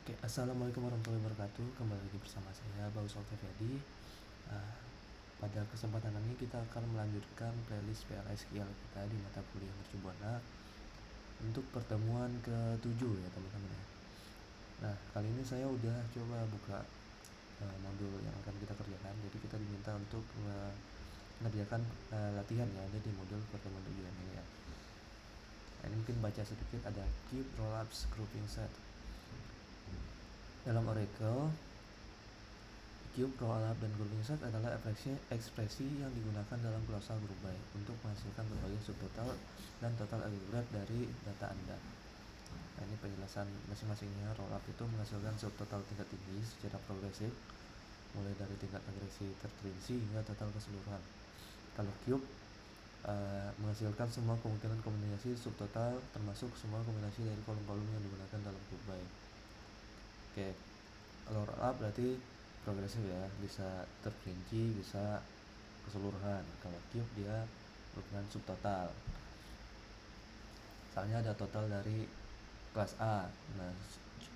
Oke, assalamualaikum warahmatullahi wabarakatuh. Kembali lagi bersama saya, Baus Altafiadi. Uh, Pada kesempatan ini kita akan melanjutkan playlist PLSQL kita di mata kuliah Mercubuana untuk pertemuan ke-7 ya teman-teman ya. Nah, kali ini saya udah coba buka modul yang akan kita kerjakan. Jadi kita diminta untuk mengerjakan latihan ya, ada di modul pertemuan 7 ini ya. Nah, ini mungkin baca sedikit, ada cube, rollups, grouping set. Dalam Oracle, cube, rollup, dan grouping set adalah ekspresi yang digunakan dalam klausal group by untuk menghasilkan berbagai subtotal dan total agregat dari data Anda. Nah, ini penjelasan masing-masingnya. Rollup itu menghasilkan subtotal tingkat tinggi secara progresif, mulai dari tingkat agresi terperinci hingga total keseluruhan. Kalau cube menghasilkan semua kemungkinan kombinasi subtotal termasuk semua kombinasi dari kolom-kolom yang digunakan dalam group by. Oke, kalau rollup berarti progresif ya, bisa terperinci, bisa keseluruhan. Kalau cube dia merupakan subtotal. Misalnya ada total dari kelas A. Nah,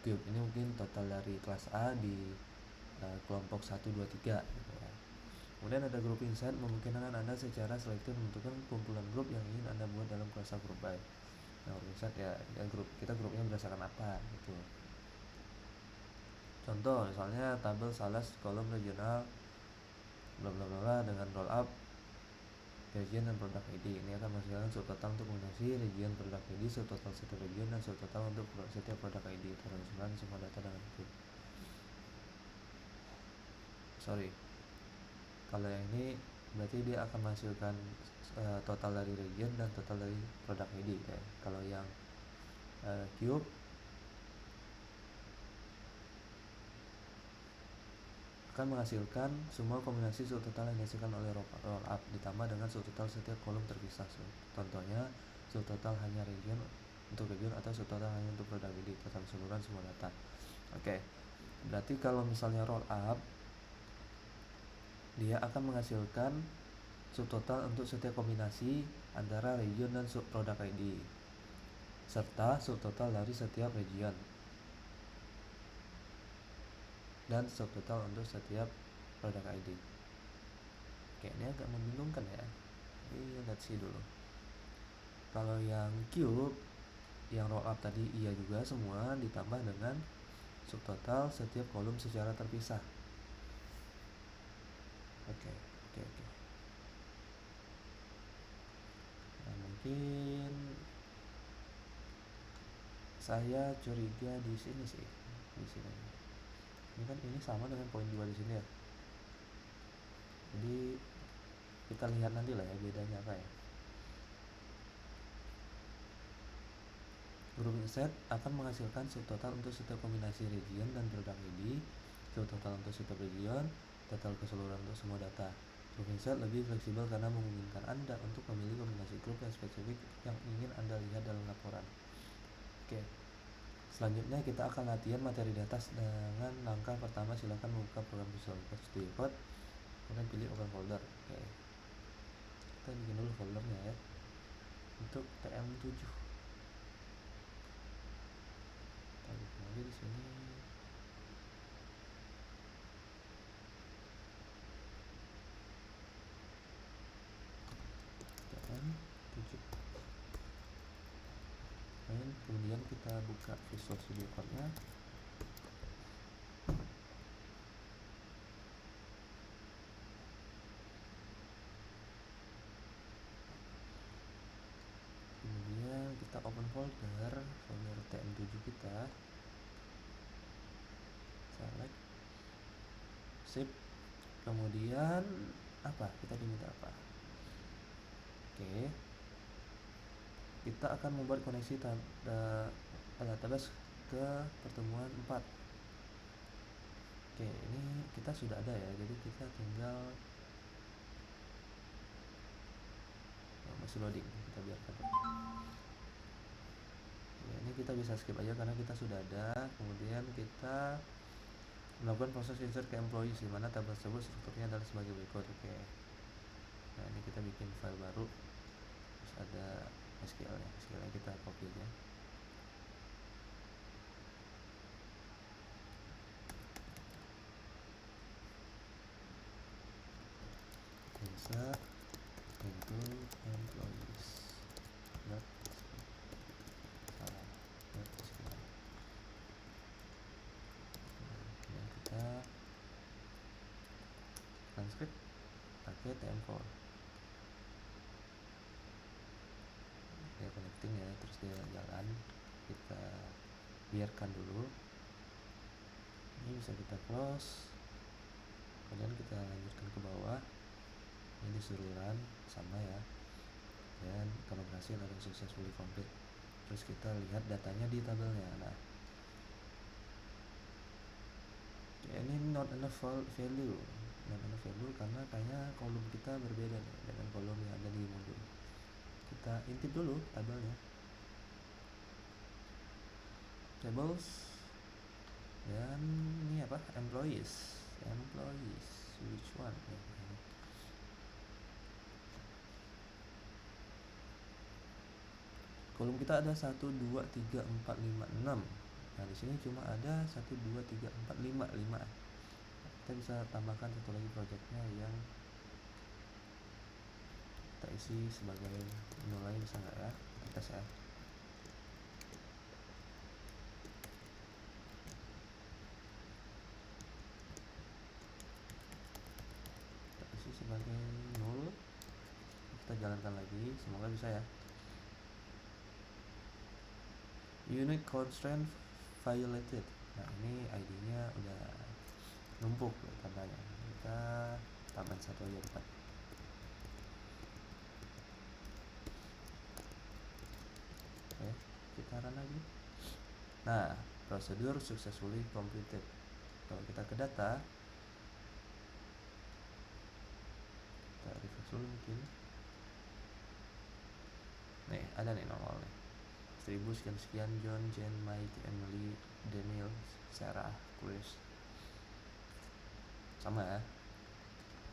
cube ini mungkin total dari kelas A di kelompok 1, 2, 3 gitu ya. Kemudian ada grouping set, memungkinkan Anda secara selektif menentukan kumpulan grup yang ingin Anda buat dalam klausal group by. Nah, grouping set ya kita grupnya berdasarkan apa gitu. Contoh misalnya tabel salas kolom regional bla bla bla dengan roll up region dan produk ID. Ini akan menghasilkan subtotal untuk kombinasi region produk ID, subtotal setiap region, dan subtotal untuk setiap produk ID. Teruskan semua data dengan itu. Kalau yang ini berarti dia akan menghasilkan total dari region dan total dari produk ID ya. Kalau yang cube akan menghasilkan semua kombinasi subtotal yang dihasilkan oleh roll up ditambah dengan subtotal setiap kolom terpisah. Contohnya subtotal hanya region untuk region atau subtotal hanya untuk produk ID, total keseluruhan semua data. Oke, berarti kalau misalnya roll up dia akan menghasilkan subtotal untuk setiap kombinasi antara region dan produk ID serta subtotal dari setiap region dan subtotal untuk setiap produk ID. Kayaknya agak membingungkan ya. Ini let's see dulu. Kalau yang cube, yang roll up tadi iya juga semua ditambah dengan subtotal setiap kolom secara terpisah. Oke. Nah, mungkin saya curiga di sini sih, di sini. Ini kan ini sama dengan poin 2 di sini ya. Jadi kita lihat nanti lah ya bedanya apa ya. Grouping set akan menghasilkan subtotal untuk setiap kombinasi region dan produk ID, subtotal untuk setiap region, total keseluruhan untuk semua data. Grouping set lebih fleksibel karena memungkinkan Anda untuk memilih kombinasi grup yang spesifik yang ingin Anda lihat dalam laporan. Oke. Selanjutnya kita akan latihan materi data dengan langkah pertama. Silakan membuka program Visual Studio Code, kemudian pilih open folder. Oke. Kita bikin dulu foldernya ya. Untuk TM7. Kita bikin lagi di sini. TM7. Kemudian kita buka Visual Studio Code-nya. Kemudian kita open folder TM7 kita. Select, save. Kemudian apa? Kita diminta apa? Oke. Kita akan membuat koneksi database ke pertemuan 4. Oke, ini kita sudah ada ya, jadi kita tinggal masih loading, kita biarkan. Ya, ini kita bisa skip aja karena kita sudah ada. Kemudian kita melakukan proses insert ke employees, di mana tabel tersebut strukturnya adalah sebagai berikut. Oke. Nah, ini kita bikin file baru. Terus ada SQL-nya kita copy aja. script pakai TM4. Dia connecting ya, terus dia jalan, kita biarkan dulu. Ini bisa kita close, kemudian kita lanjutkan ke bawah. Ini disuruh run sama ya, dan kalau berhasil ada successfully complete. Terus kita lihat datanya di tabelnya. Nah, ya ini not enough value karena kayaknya kolom kita berbeda nih dengan kolom yang ada di modul. Kita intip dulu tabelnya, tables, dan ini apa, employees which one ya, kolom kita ada 1 2 3 4 5 6. Nah di sini cuma ada 1 2 3 4 5 Kita bisa tambahkan satu lagi projectnya yang kita isi sebagai nilai, bisa nggak ya, kita tes ya. Kita isi sebagai 0, kita jalankan lagi, semoga bisa ya. Unit constraint violated. Nah ini ID nya udah numpuk tandanya, kita tambah satu aja depan. Oke, kita run lagi. Nah, prosedur successfully completed. Kalau kita ke data, kita refresh dulu mungkin. Nih, ada nih normal nih. 1000 sekian John, Jane, Mike, Emily, Daniel, Sarah, Chris. Sama ya.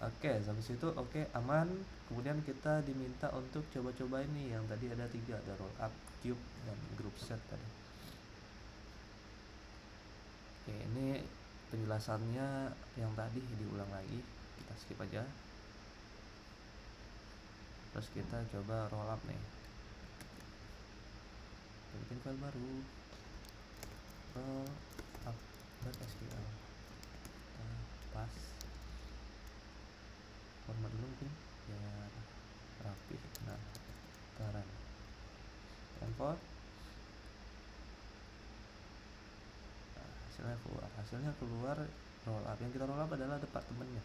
Oke, sampai situ oke, aman. Kemudian kita diminta untuk coba-coba ini yang tadi ada 3, ada roll up, cube, dan group set tadi. Oke, ini penjelasannya yang tadi diulang lagi, kita skip aja. Terus kita coba roll up nih, bikin file baru, roll up.sql, kita pas format dulu mungkin biar rapi. Nah, kita run import. Nah, hasilnya keluar roll up. Yang kita roll up adalah departemennya.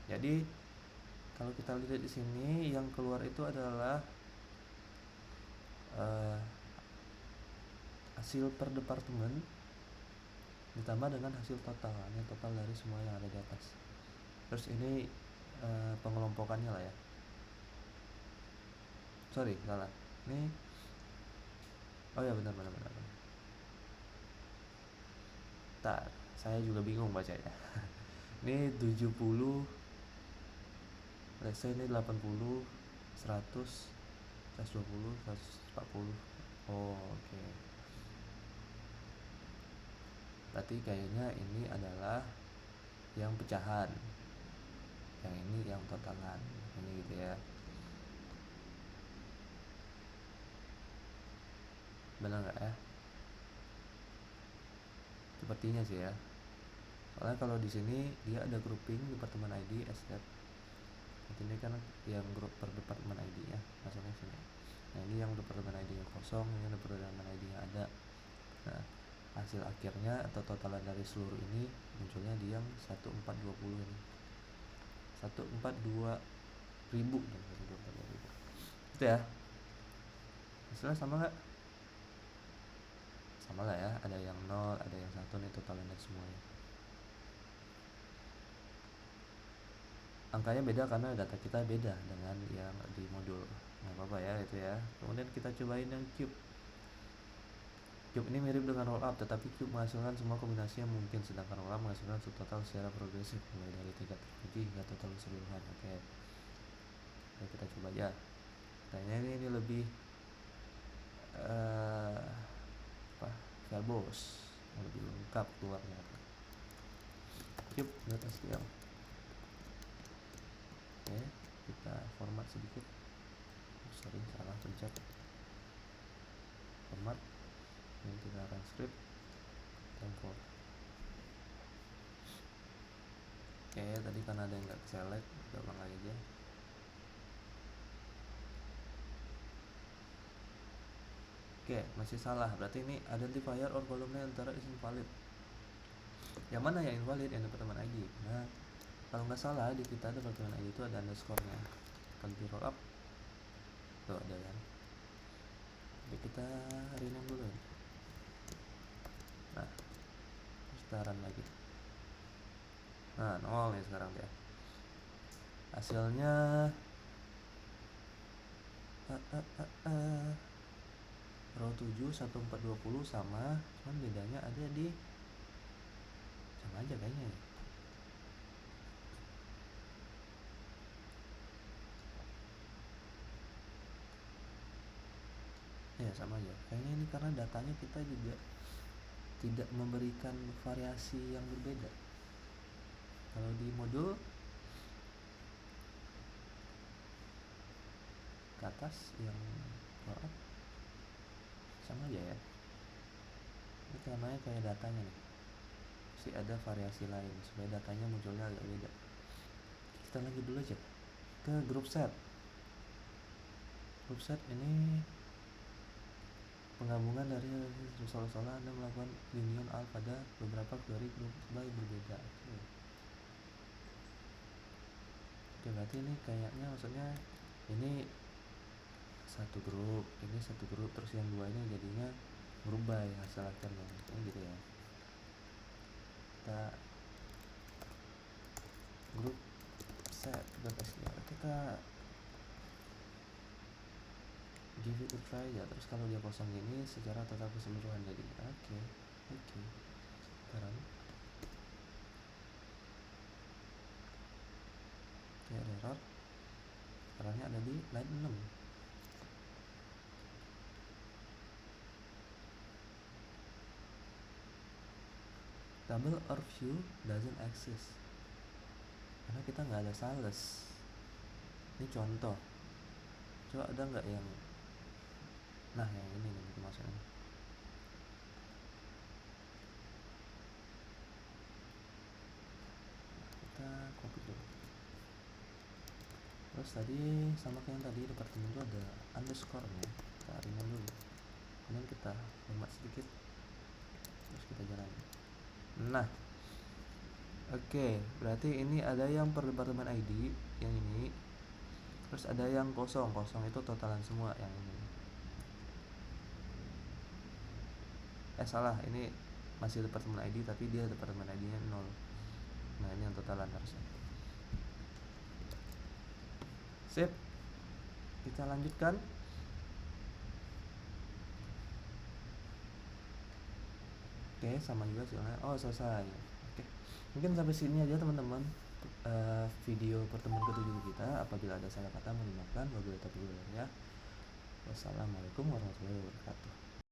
Jadi kalau kita lihat di sini yang keluar itu adalah hasil per departemen ditambah dengan hasil total, ini total dari semua yang ada di atas. Terus ini pengelompokannya lah ya. Sorry, salah. Ini oh ya benar. Bentar, saya juga bingung bacanya. Ini 70, let's say ini 80, 100, 120, 140. Oh, oke. Berarti kayaknya ini adalah yang pecahan, yang ini yang totalan, ini gitu ya. Benar nggak ya? Sepertinya sih ya. Soalnya kalau di sini dia ada grouping departemen ID asset. Ini kan yang grup per departemen ID ya, masuknya sini. Nah ini yang departemen ID yang kosong, ini departemen ID yang ada. Nah hasil akhirnya atau totalan dari seluruh ini munculnya di yang 1420 ini, 142.000 dan 142.000 itu ya. Hasilnya sama nggak? Sama lah ya, ada yang 0, ada yang 1 nih totalan dari semuanya. Angkanya beda karena data kita beda dengan yang di modul. Nggak apa-apa ya itu ya. Kemudian kita cobain yang cube. Cube ini mirip dengan roll up, tetapi cube menghasilkan semua kombinasi yang mungkin, sedangkan roll up menghasilkan subtotal secara progresif mulai dari tingkat terpuji hingga total keseluruhan. Oke. Oke, kita coba aja. Kayaknya ini lebih verbose, lebih lengkap keluarnya. Cube.sql. Oke, kita format sedikit. Sorry, salah pencet format. Ini kita run script tempo. Oke, tadi karena ada yang nggak select, kita ulang lagi aja. Oke, masih salah, berarti ini identifier or column entry is invalid. Yang mana yang invalid? Yang department ID. Nah, kalau nggak salah di kita department ID itu ada underscore-nya. Kalau di roll up tuh ada kan. Jadi kita rename dulu. Nah, kita run lagi. Nah, 0 nih sekarang dia. Hasilnya row 7 1420 sama, cuman bedanya ada di sama aja kayaknya ya. Ya sama aja kayaknya ini, karena datanya kita juga tidak memberikan variasi yang berbeda. Kalau di modul ke atas yang roll up sama aja ya. Ini namanya kayak datanya nih, masih ada variasi lain supaya datanya munculnya agak beda. Kita lanjut dulu aja ke group set. Group set ini penggabungan dari soal-soal Anda melakukan union all pada beberapa query group by berbeda. Oke, berarti ini kayaknya maksudnya ini satu grup, ini satu grup, terus yang dua ini jadinya berubah ya hasil akhirnya, ini gitu ya. Kita grup set kita give it a try ya. Terus kalau dia kosong gini secara total keseluruhan jadi oke. Sekarang ya errornya ada di line 6. Double or view doesn't exist karena kita nggak ada sales. Ini contoh, coba ada nggak yang yang ini nih maksudnya. Kita copy dulu. Terus tadi sama kayak yang tadi departemen itu ada underscore nya, kita rename dulu, kemudian kita format sedikit, terus kita jalan. Nah, oke, berarti ini ada yang per departemen ID yang ini, terus ada yang kosong itu totalan semua yang ini. Salah, ini masih departemen ID tapi dia departemen ID nya 0. Nah, ini yang totalan harusnya. Sip, kita lanjutkan. Oke, sama juga soalnya. Oh, selesai. Oke, mungkin sampai sini aja teman-teman video pertemuan ke-7 kita. Apabila ada salah kata mohon dimaafkan. Wabillahi taufiq wal hidayah. Wassalamualaikum warahmatullahi wabarakatuh.